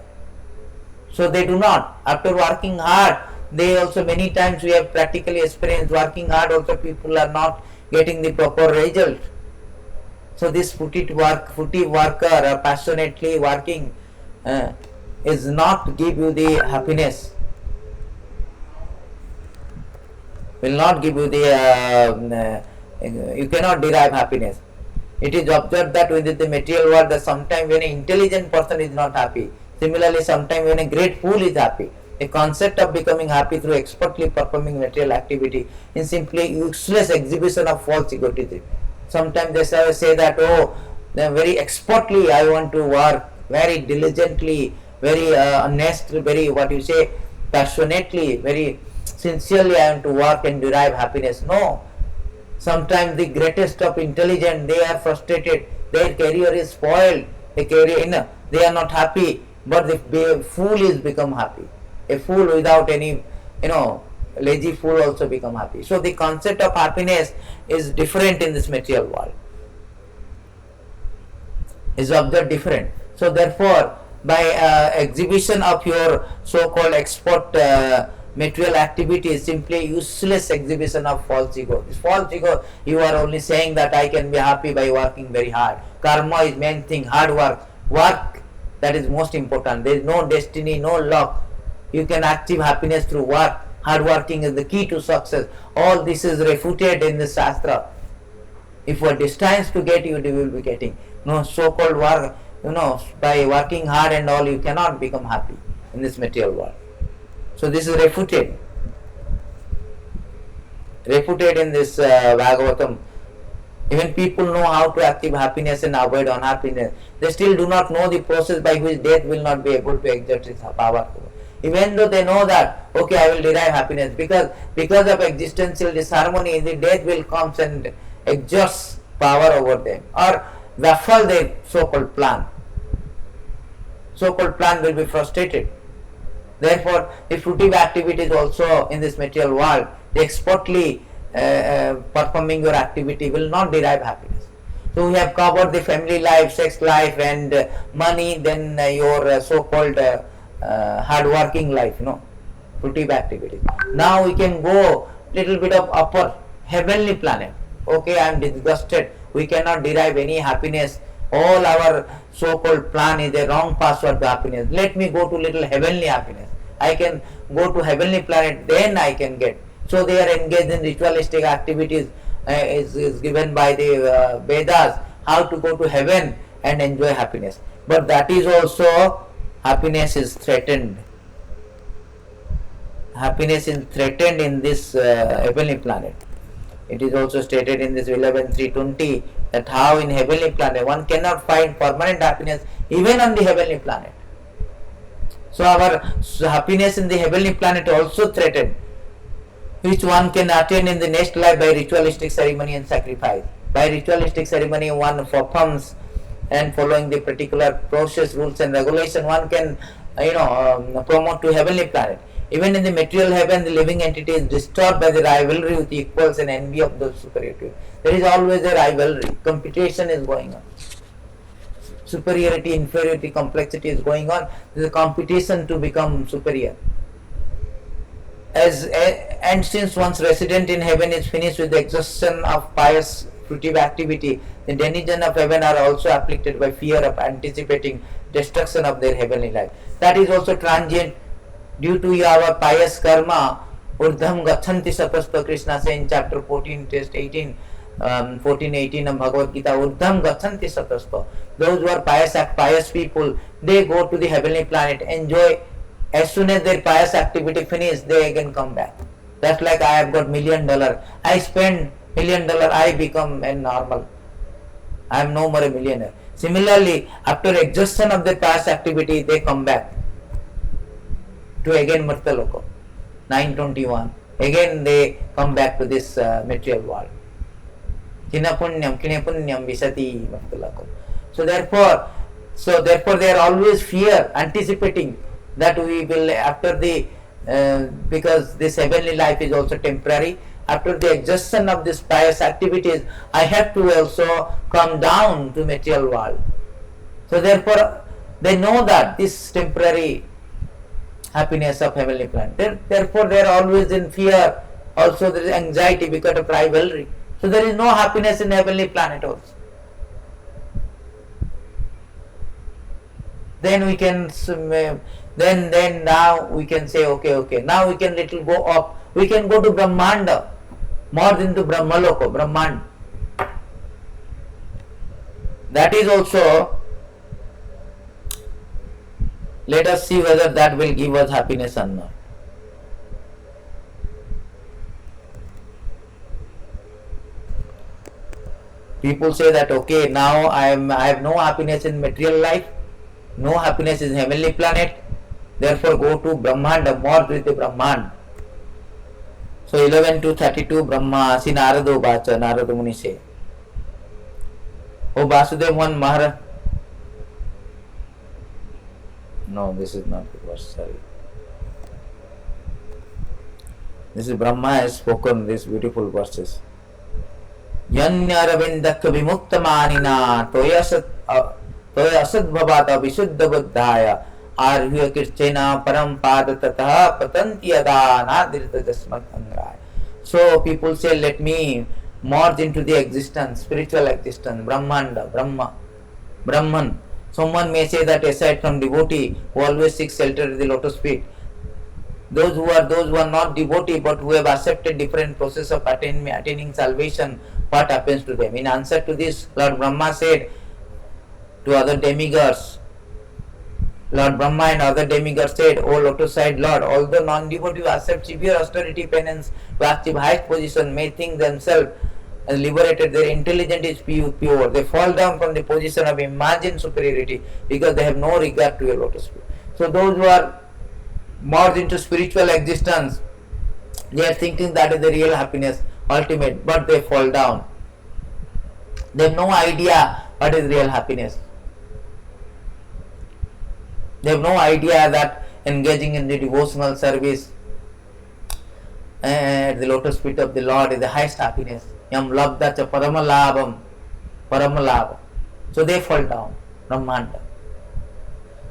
So they do not. After working hard, they also many times we have practically experienced working hard also people are not getting the proper result. So this fruitive worker passionately working is not give you the happiness, will not give you the you cannot derive happiness. It is observed that within the material world that sometimes when an intelligent person is not happy, similarly sometimes when a great fool is happy. The concept of becoming happy through expertly performing material activity is simply useless exhibition of false egotism. Sometimes they say that, oh, very expertly I want to work, very diligently, very honestly, very passionately, very sincerely I want to work and derive happiness. No. Sometimes the greatest of intelligent, they are frustrated, their career is spoiled, a career, they are not happy, but the fool is become happy. A fool without any, lazy fool also become happy. So the concept of happiness is different in this material world. Is observed different. So therefore, by exhibition of your so-called export material activity is simply useless exhibition of false ego. This false ego, you are only saying that I can be happy by working very hard. Karma is main thing, hard work. Work, that is most important. There is no destiny, no luck. You can achieve happiness through work. Hard working is the key to success. All this is refuted in the Shastra. If you are destined to get, you will be getting. No so-called work, by working hard and all, you cannot become happy in this material world. So this is refuted in this Bhagavatam. Even people know how to achieve happiness and avoid unhappiness. They still do not know the process by which death will not be able to exert its power. Even though they know that, okay, I will derive happiness, because of existential disharmony, the death will come and exerts power over them or baffle their so-called plan. So-called plan will be frustrated. Therefore, the fruitive activities also in this material world, the expertly performing your activity will not derive happiness. So we have covered the family life, sex life, and money. Then your so-called hard-working life, fruitive activities. Now we can go little bit of upper heavenly planet. Okay, I am disgusted. We cannot derive any happiness. All our so-called plan is a wrong password to happiness. Let me go to little heavenly happiness. I can go to heavenly planet, then I can get. So they are engaged in ritualistic activities. Is given by the Vedas how to go to heaven and enjoy happiness. But that is also, happiness is threatened. Happiness is threatened in this heavenly planet. It is also stated in this 11.3.20 that how in heavenly planet one cannot find permanent happiness even on the heavenly planet. So our happiness in the heavenly planet also threatened, which one can attain in the next life by ritualistic ceremony and sacrifice. By ritualistic ceremony one performs and following the particular process, rules and regulation, one can promote to heavenly planet. Even in the material heaven, the living entity is disturbed by the rivalry with equals and envy of those superior to it. There is always a rivalry. Competition is going on. Superiority, inferiority, complexity is going on. There is a competition to become superior. And since one's resident in heaven is finished with the exhaustion of pious fruitive activity, the denizens of heaven are also afflicted by fear of anticipating destruction of their heavenly life. That is also transient. Due to our pious karma, urdham gachanti sapaspa, Krishna says in chapter 14, text 18, 14-18 of Bhagavad Gita, urdham gachanti sapaspa. Those who are pious people, they go to the heavenly planet, enjoy. As soon as their pious activity finish, they again come back. That's like I have got $1 million. I spend $1 million, I become a normal. I am no more a millionaire. Similarly, after exhaustion of their pious activity, they come back to again Martaloko, 921. Again they come back to this material world. Kine punyam visati Martaloko. So therefore they are always fear, anticipating that we will, after the because this heavenly life is also temporary. After the exhaustion of this pious activities, I have to also come down to material world. So therefore they know that this temporary happiness of heavenly planet. Therefore they are always in fear. Also there is anxiety because of rivalry. So there is no happiness in heavenly planet also. Then we can then now we can say okay. Now we can little go up. We can go to Brahmanda, more than to Brahmaloko, Brahmand. That is also. Let us see whether that will give us happiness or not. People say that okay, now I have no happiness in material life, no happiness in heavenly planet, therefore go to Brahmanda, merge with the Brahman. So 11 to 32 Brahma Asi Narado Bacha Narada Muni say. Oh Vasudev one Maharaj. No, this is not the verse, sorry. This is Brahma has spoken these beautiful verses. Yanyarabindaka vimuktamanina toya asadbhavata visuddha buddhaya arhya kirchena parampada tataha patanti adana dirta jasmat angraya. So people say, let me merge into the existence, spiritual existence, Brahmanda, Brahman. Someone may say that aside from devotee who always seeks shelter at the lotus feet, those who are not devotee but who have accepted different process of attaining salvation, what happens to them? In answer to this, Lord Brahma said to other demigods, Lord Brahma and other demigods said, O lotus-eyed Lord, although non-devotees accept severe austerity penance to achieve highest position, may think themselves liberated, their intelligence is pure, they fall down from the position of imagined superiority because they have no regard to your lotus feet. So those who are merged into spiritual existence, they are thinking that is the real happiness, ultimate, but they fall down. They have no idea what is real happiness. They have no idea that engaging in the devotional service at the lotus feet of the Lord is the highest happiness. Yam labda cha paramalabham. So they fall down, Brahmanda.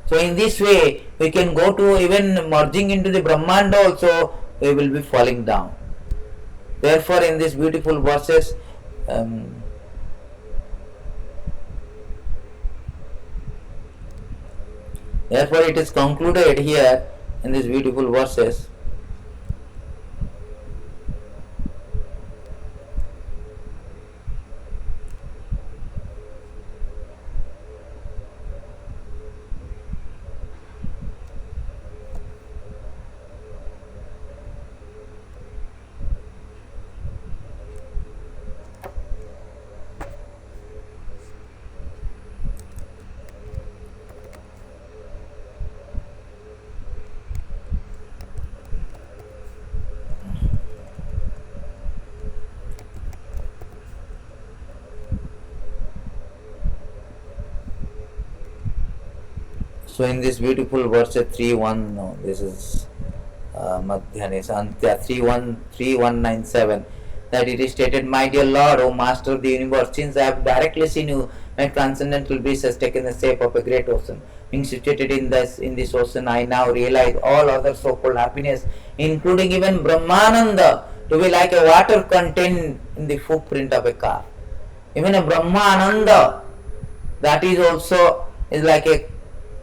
So in this way, we can go to even merging into the Brahmanda also, we will be falling down. Therefore, in these beautiful verses, therefore it is concluded here in these beautiful verses. So in this beautiful verse 3.1, no, this is Madhyane Antya 3.1.3.197, that it is stated, my dear Lord, O Master of the universe, since I have directly seen you, my transcendental bliss has taken the shape of a great ocean. Being situated in this ocean, I now realize all other so-called happiness, including even Brahmananda, to be like a water contained in the footprint of a car. Even a Brahmananda, that is also is like a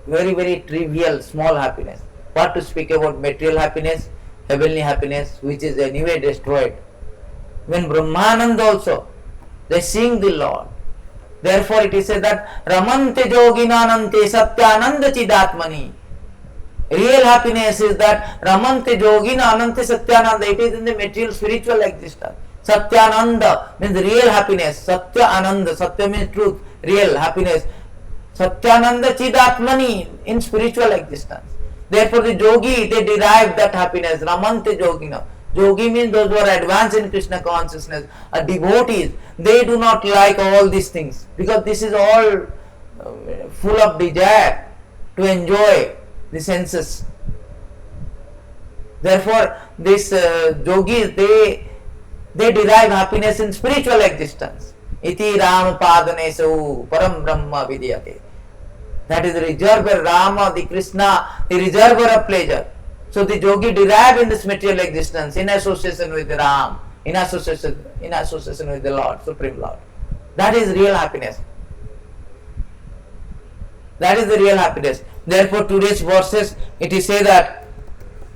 very, very trivial, small happiness. What to speak about material happiness, heavenly happiness, which is anyway destroyed. When Brahmananda also, they sing the Lord. Therefore it is said that Ramante Joginanante Satyananda Chidatmani. Real happiness is that Ramante Joginanante Satyananda. It is in the material spiritual existence. Satyananda means real happiness. Satya Ananda. Satya means truth. Real happiness. Satyananda Chidatmani in spiritual existence. Therefore the yogi, they derive that happiness. Ramante Yogina. Yogi means those who are advanced in Krishna consciousness. Devotees, they do not like all these things because this is all full of desire to enjoy the senses. Therefore these yogis, they derive happiness in spiritual existence. Iti Ram Padanesu Param Brahma Vidyate. That is the reservoir, Rama, the Krishna, the reservoir of pleasure. So the yogi derive in this material existence in association with the Ram, in association with the Lord, Supreme Lord. That is real happiness. That is the real happiness. Therefore today's verses, it is say that,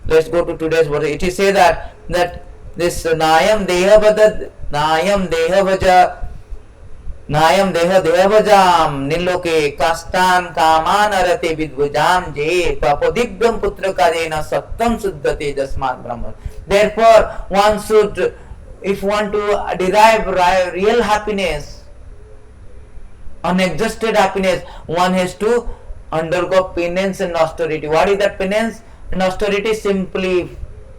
let's go to today's verse, it is say that this Nayam Deha Devajam Niloke Kastan Kaman Arate Vidvujam Je Papodigram Putra Kadena Sattam Suddhate Jasmat Brahman. Therefore, one should, if one to derive real happiness, unexhausted happiness, one has to undergo penance and austerity. What is that penance and austerity? Simply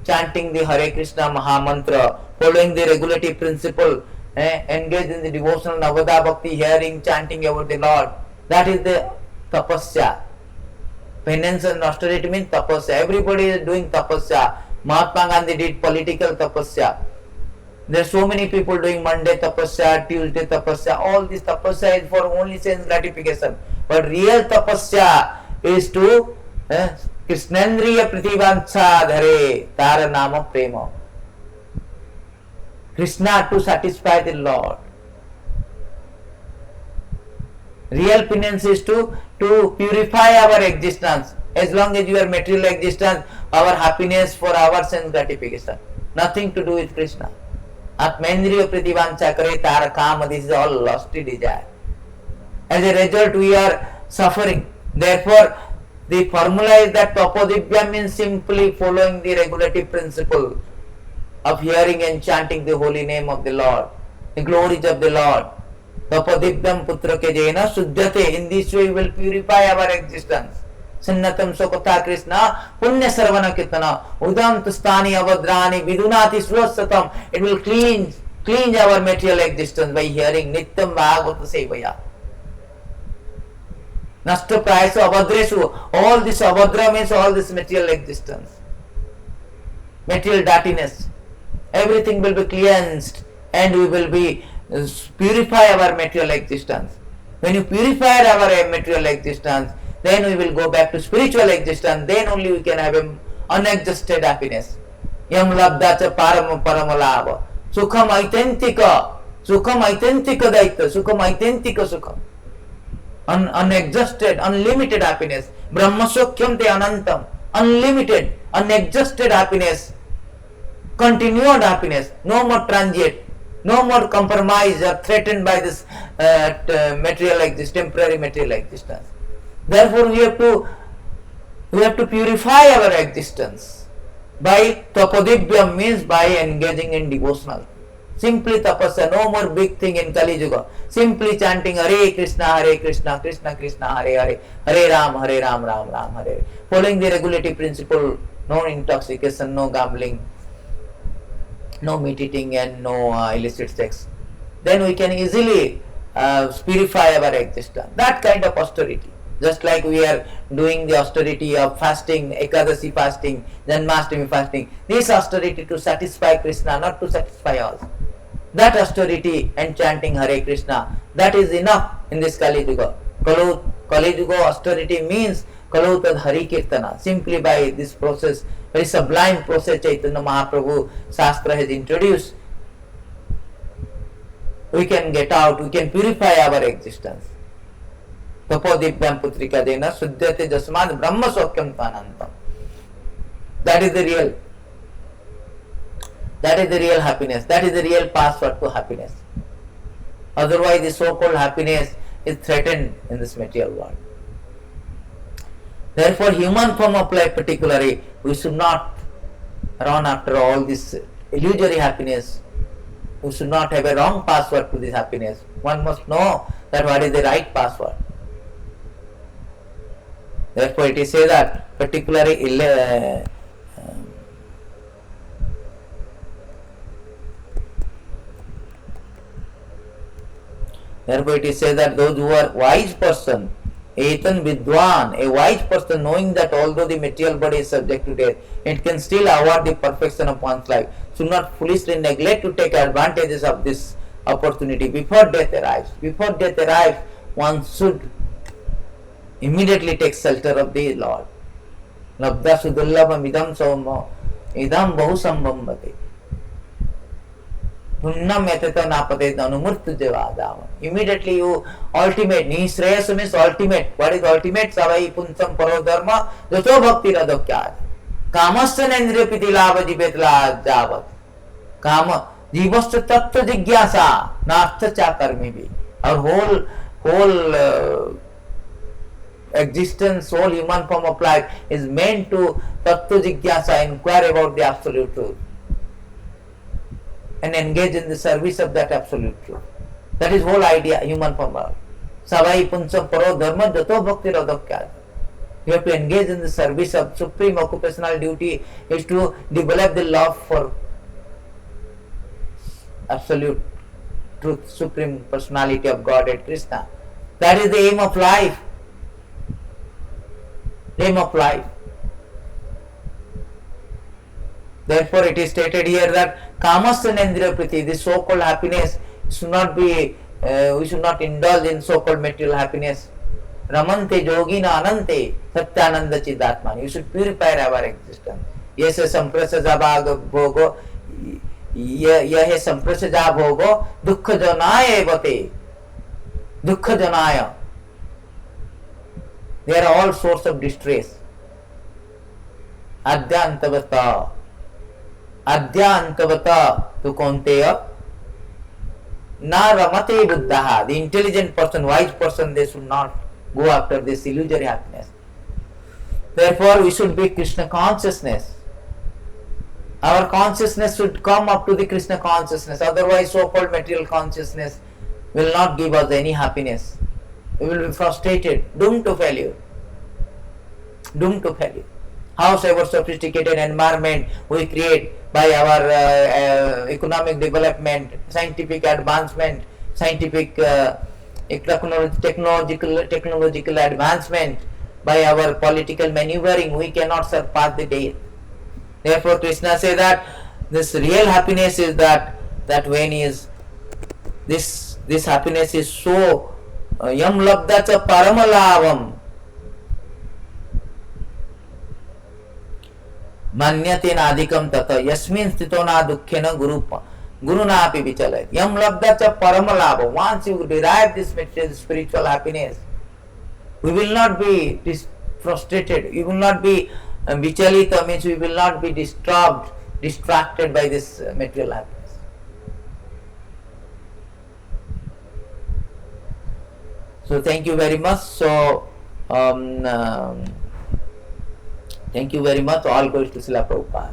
chanting the Hare Krishna Maha Mantra, following the regulative principle, engage in the devotional Navada Bhakti, hearing, chanting about the Lord. That is the tapasya. Penance and austerity means tapasya. Everybody is doing tapasya. Mahatma Gandhi did political tapasya. There are so many people doing Monday tapasya, Tuesday tapasya. All this tapasya is for only sense gratification. But real tapasya is to Krishnendriya Prativancha Dhare Tara Nama Prema. Krishna to satisfy the Lord. Real penance is to purify our existence. As long as your material existence, our happiness for our sense gratification. Nothing to do with Krishna. Atmendriya Prativancha Kare Tara Kama. This is all lusty desire. As a result, we are suffering. Therefore, the formula is that Tapadivya means simply following the regulative principle of hearing and chanting the holy name of the Lord, the glories of the Lord. Tapadivyam putra ke jena suddhate. In this way we will purify our existence. Sannatam sokatha Krishna punya sarvana kirtana udam tustani avadrani vidunati slosatam. It will cleanse our material existence by hearing nityam bhagavata sevaya. Nasta prayasu abhadresu. All this abhadra means all this material existence, material dirtiness. Everything will be cleansed and we will be purify our material existence. When you purify our material existence, then we will go back to spiritual existence. Then only we can have an unadjusted happiness. Yam labdacha param paramalava. Sukham authentica. Sukham authentica daita. Sukham authentica sukham. Unadjusted, unlimited happiness. Brahma sukhyam te anantam. Unlimited, unadjusted happiness. Continued happiness. No more transient. No more compromise or threatened by this material existence, temporary material existence. Therefore, we have to purify our existence by tapadivya, means by engaging in devotional. Simply tapasya, no more big thing in Kali Yuga. Simply chanting Hare Krishna, Krishna Krishna, Hare Hare, Hare Ram, Ram Ram, Hare. Following the regulative principle, no intoxication, no gambling, no meat eating and no illicit sex. Then we can easily purify our existence. That kind of austerity. Just like we are doing the austerity of fasting, Ekadasi fasting, Janmashtami fasting. This austerity to satisfy Krishna, not to satisfy us. That austerity and chanting Hare Krishna, that is enough in this Kali Yuga. Kali Yuga austerity means Kalutad Hari Kirtana. Simply by this process, very sublime process Chaitanya Mahaprabhu Shastra has introduced, we can get out, we can purify our existence. Tapodivyam putrika dena suddhate jasmad brahma sokyam tanantam. That is the real happiness. That is the real password to happiness. Otherwise, the so-called happiness is threatened in this material world. Therefore, human form of life particularly, we should not run after all this illusory happiness. We should not have a wrong password to this happiness. One must know that what is the right password. Therefore, it is said that particularly therefore it is said that those who are wise person, Etan Vidwan, a wise person knowing that although the material body is subject to death, it can still award the perfection of one's life, should not foolishly neglect to take advantages of this opportunity before death arrives. Before death arrives, one should immediately take shelter of the Lord. Labda sudullabam idam sommo idam bahu sambambate. Immediately you ultimate, Nishreyas means ultimate. What is ultimate? Savai punsam paro dharma jato bhakti radokyad. Kamasya nendriya piti lava jibetla javat. Kama jivasya tattva jigyasa nartha cha karmi bhi. Our whole existence, whole human form of life is meant to tattva jigyasa, inquire about the absolute truth and engage in the service of that absolute truth. That is whole idea, human form. Savai punsam paro dharma jato bhakti radokyad. You have to engage in the service of supreme occupational duty is to develop the love for absolute truth, supreme personality of Godhead Krishna. That is the aim of life. Aim of life. Therefore, it is stated here that kamasya nendriya priti, this so-called happiness, should not be. We should not indulge in so-called material happiness. Ramante yogina anante satyananda chidatman. You should purify our existence. Yes, samprasada bhogo. यह संप्रसजा भोगो दुख जनाय बते दुख जनाय. There are all sorts of distress. Adhyantavata to Kaunteya na ramate buddhaha. The intelligent person, wise person, they should not go after this illusory happiness. Therefore, we should be Krishna consciousness. Our consciousness should come up to the Krishna consciousness. Otherwise, so-called material consciousness will not give us any happiness. We will be frustrated, doomed to failure. Doomed to failure. However sophisticated environment we create by our economic development, scientific advancement, scientific technological advancement, by our political maneuvering, we cannot surpass the day. Therefore, Krishna says that this real happiness is that when is this happiness is so yam labdacha paramalavam manyate nadikam tata yasmin sthito na dukkhena guruna api vichalayat. Yam labdacha paramalavam. Once you derive this material spiritual happiness, we will not be frustrated. You will not be vichalita, means we will not be distracted by this material happiness. So thank you very much. So thank you very much. All goes to Srila Prabhupada.